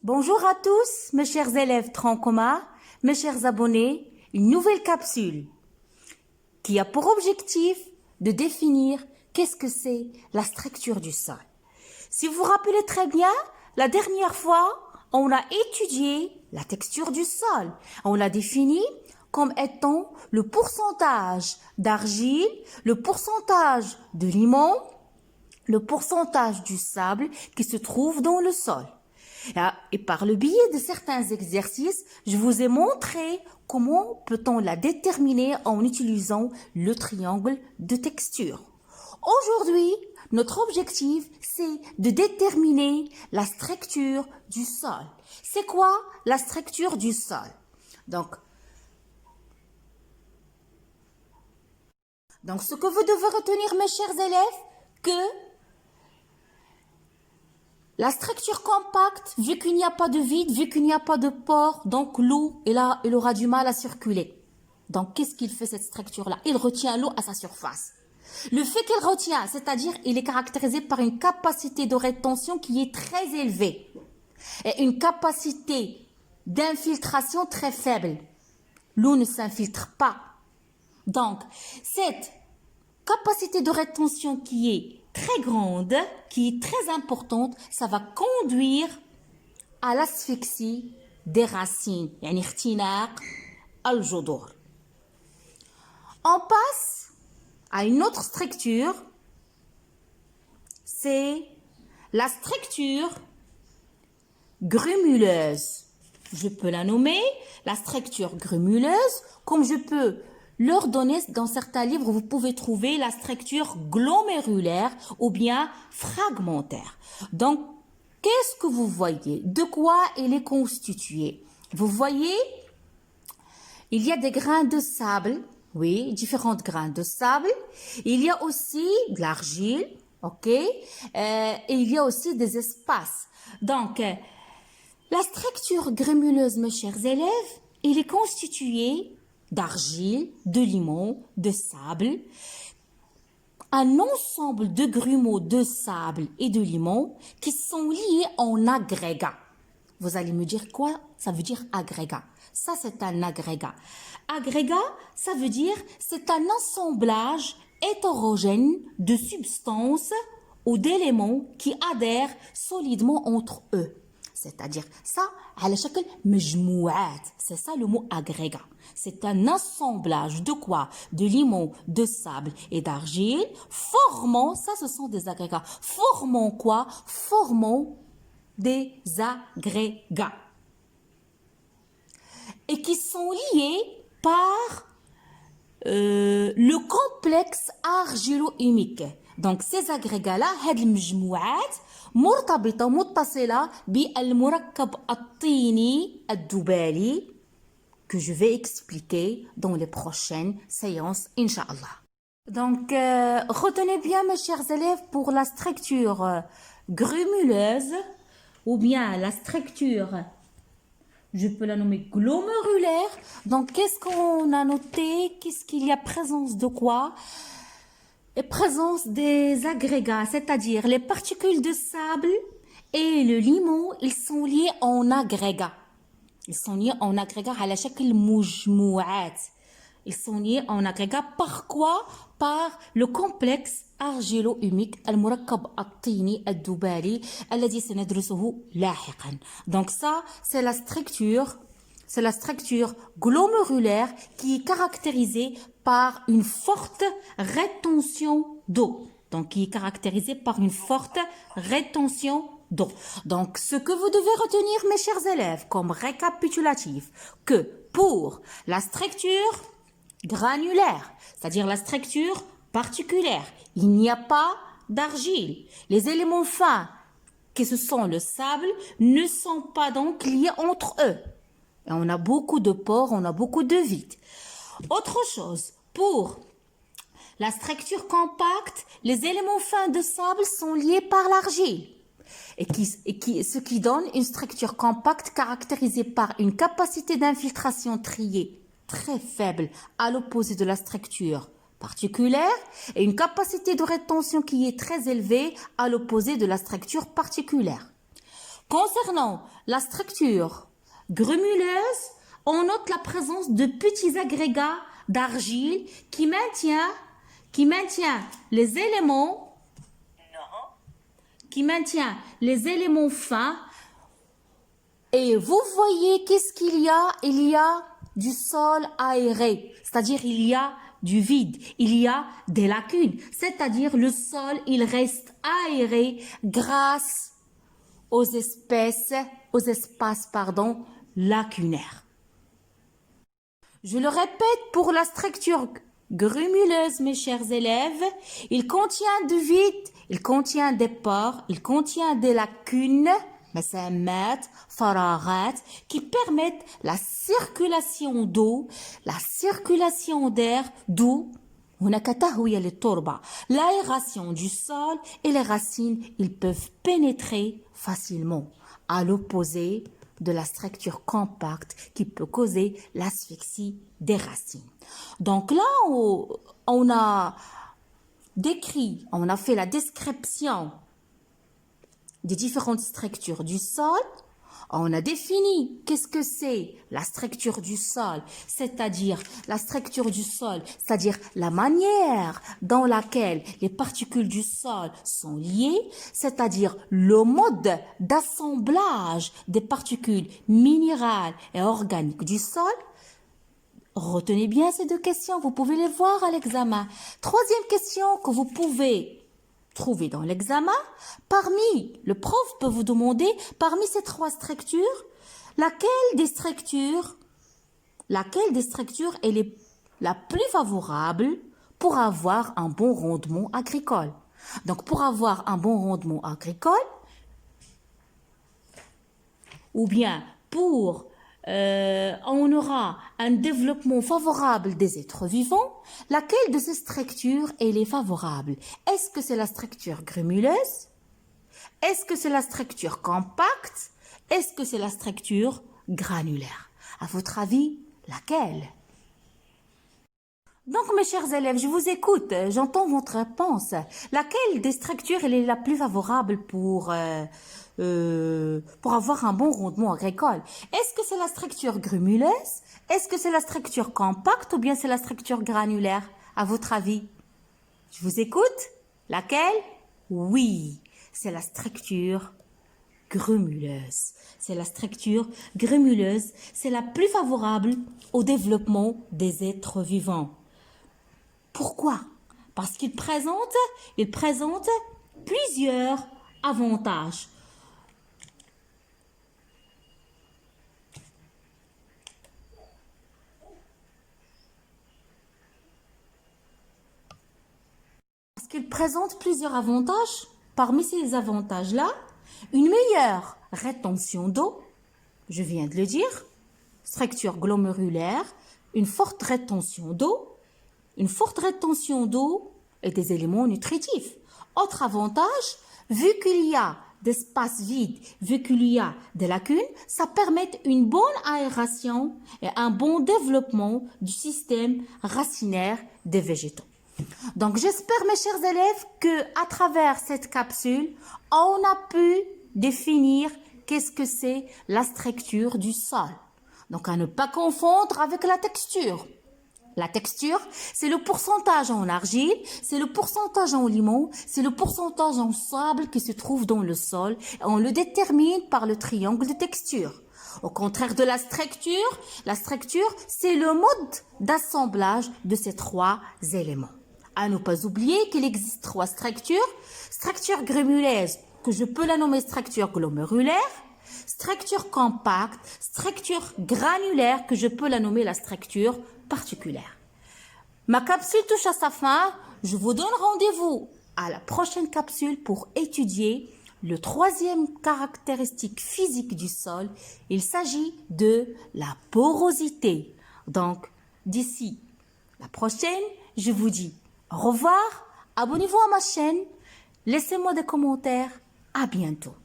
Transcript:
Bonjour à tous, mes chers élèves tronc commun, mes chers abonnés, une nouvelle capsule qui a pour objectif de définir qu'est-ce que c'est la structure du sol. Si vous vous rappelez très bien, la dernière fois, on a étudié la texture du sol. On l'a défini comme étant le pourcentage d'argile, le pourcentage de limon, le pourcentage du sable qui se trouve dans le sol. Et par le biais de certains exercices, je vous ai montré comment peut-on la déterminer en utilisant le triangle de texture. Aujourd'hui, notre objectif, c'est de déterminer la structure du sol. C'est quoi la structure du sol? Donc, ce que vous devez retenir, mes chers élèves, que la structure compacte, vu qu'il n'y a pas de vide, vu qu'il n'y a pas de pore, donc l'eau, elle aura du mal à circuler. Donc, qu'est-ce qu'il fait cette structure-là? Il retient l'eau à sa surface. Le fait qu'elle retient, c'est-à-dire il est caractérisé par une capacité de rétention qui est très élevée et une capacité d'infiltration très faible. L'eau ne s'infiltre pas. Donc, cette capacité de rétention qui est très grande, qui est très importante, ça va conduire à l'asphyxie des racines. يعني اختناق الجذور. On passe à une autre structure, c'est la structure grumuleuse. Je peux la nommer la structure grumuleuse, comme je peux leur donner dans certains livres, vous pouvez trouver la structure glomérulaire ou bien fragmentaire. Donc, qu'est-ce que vous voyez? De quoi elle est constituée? Vous voyez, il y a des grains de sable, oui, différentes grains de sable. Il y a aussi de l'argile, ok? Et il y a aussi des espaces. Donc, la structure grémuleuse, mes chers élèves, elle est constituée d'argile, de limon, de sable, un ensemble de grumeaux de sable et de limon qui sont liés en agrégat. Vous allez me dire quoi? Ça veut dire agrégat. Ça, c'est un agrégat. Agrégat, ça veut dire c'est un assemblage hétérogène de substances ou d'éléments qui adhèrent solidement entre eux. C'est-à-dire ça, على شكل مجموعات. C'est ça le mot agrégat. C'est un assemblage de quoi? De limon, de sable et d'argile, formant, ça ce sont des agrégats, formant quoi? Formant des agrégats. Et qui sont liés par le complexe argilo-humique. Donc ces agrégats-là, هاد المجموعات مرتبطة متصلة بالمركب الطيني الذبالي que je vais expliquer dans les prochaines séances, Inch'Allah. Donc, retenez bien, mes chers élèves, pour la structure grumuleuse ou bien la structure, je peux la nommer glomérulaire. Donc, qu'est-ce qu'on a noté? Qu'est-ce qu'il y a? Présence de quoi? Et présence des agrégats, c'est-à-dire les particules de sable et le limon, ils sont liés en agrégats. Ils sont liés en agrégats على شكل مجموعات. Ils sont liés en agrégats par quoi? Par le complexe argilo-humique المركب الطيني الذبالي الذي سندرسه لاحقا. Donc ça, c'est la structure glomérulaire qui est caractérisée par une forte rétention d'eau. Donc, qui est caractérisée par une forte rétention d'eau. Donc, ce que vous devez retenir, mes chers élèves, comme récapitulatif, que pour la structure granulaire, c'est-à-dire la structure particulaire, il n'y a pas d'argile. Les éléments fins, que ce sont le sable, ne sont pas donc liés entre eux. Et on a beaucoup de pores, on a beaucoup de vide. Autre chose, pour la structure compacte, les éléments fins de sable sont liés par l'argile. Ce qui donne une structure compacte caractérisée par une capacité d'infiltration triée très faible à l'opposé de la structure particulaire et une capacité de rétention qui est très élevée à l'opposé de la structure particulière. Concernant la structure grumuleuse, on note la présence de petits agrégats d'argile qui maintient les éléments fins. Et vous voyez qu'est-ce qu'il y a? Il y a du sol aéré, c'est-à-dire il y a du vide, il y a des lacunes, c'est-à-dire le sol, il reste aéré grâce aux espaces lacunaires. Je le répète pour la structure grumuleuse, mes chers élèves, il contient du vide, il contient des pores, il contient des lacunes, مسامات فراغات, qui permettent la circulation d'eau, la circulation d'air, d'où هناك تهوية للتربة, l'aération du sol et les racines, ils peuvent pénétrer facilement, à l'opposé de la structure compacte qui peut causer l'asphyxie des racines. Donc là, on a fait la description des différentes structures du sol. On a défini qu'est-ce que c'est la structure du sol, c'est-à-dire la structure du sol, c'est-à-dire la manière dans laquelle les particules du sol sont liées, c'est-à-dire le mode d'assemblage des particules minérales et organiques du sol. Retenez bien ces deux questions, vous pouvez les voir à l'examen. Troisième question que vous pouvez trouver dans l'examen, le prof peut vous demander, parmi ces trois structures, laquelle des structures est la plus favorable pour avoir un bon rendement agricole. Donc, pour avoir un bon rendement agricole, ou bien on aura un développement favorable des êtres vivants, laquelle de ces structures est favorable? Est-ce que c'est la structure grumuleuse? Est-ce que c'est la structure compacte? Est-ce que c'est la structure granulaire? À votre avis, laquelle? Donc, mes chers élèves, je vous écoute, j'entends votre réponse. Laquelle des structures est la plus favorable pour avoir un bon rendement agricole? Est-ce que c'est la structure grumuleuse? Est-ce que c'est la structure compacte ou bien c'est la structure granulaire? À votre avis? Je vous écoute. Laquelle? Oui, c'est la structure grumuleuse. C'est la structure grumuleuse. C'est la plus favorable au développement des êtres vivants. Pourquoi? Parce qu'il présente plusieurs avantages. Parce qu'il présente plusieurs avantages. Parmi ces avantages-là, une meilleure rétention d'eau, je viens de le dire, structure glomérulaire, une forte rétention d'eau et des éléments nutritifs. Autre avantage, vu qu'il y a d'espaces vides, vu qu'il y a des lacunes, ça permet une bonne aération et un bon développement du système racinaire des végétaux. Donc, j'espère, mes chers élèves, que à travers cette capsule, on a pu définir qu'est-ce que c'est la structure du sol. Donc, à ne pas confondre avec la texture. La texture, c'est le pourcentage en argile, c'est le pourcentage en limon, c'est le pourcentage en sable qui se trouve dans le sol. Et on le détermine par le triangle de texture. Au contraire de la structure, c'est le mode d'assemblage de ces trois éléments. À ne pas oublier qu'il existe trois structures. Structure grumuleuse, que je peux la nommer structure glomérulaire. Structure compacte, structure granulaire, que je peux la nommer la structure particulière. Ma capsule touche à sa fin. Je vous donne rendez-vous à la prochaine capsule pour étudier le troisième caractéristique physique du sol. Il s'agit de la porosité. Donc, d'ici la prochaine, je vous dis au revoir, abonnez-vous à ma chaîne, laissez-moi des commentaires, à bientôt.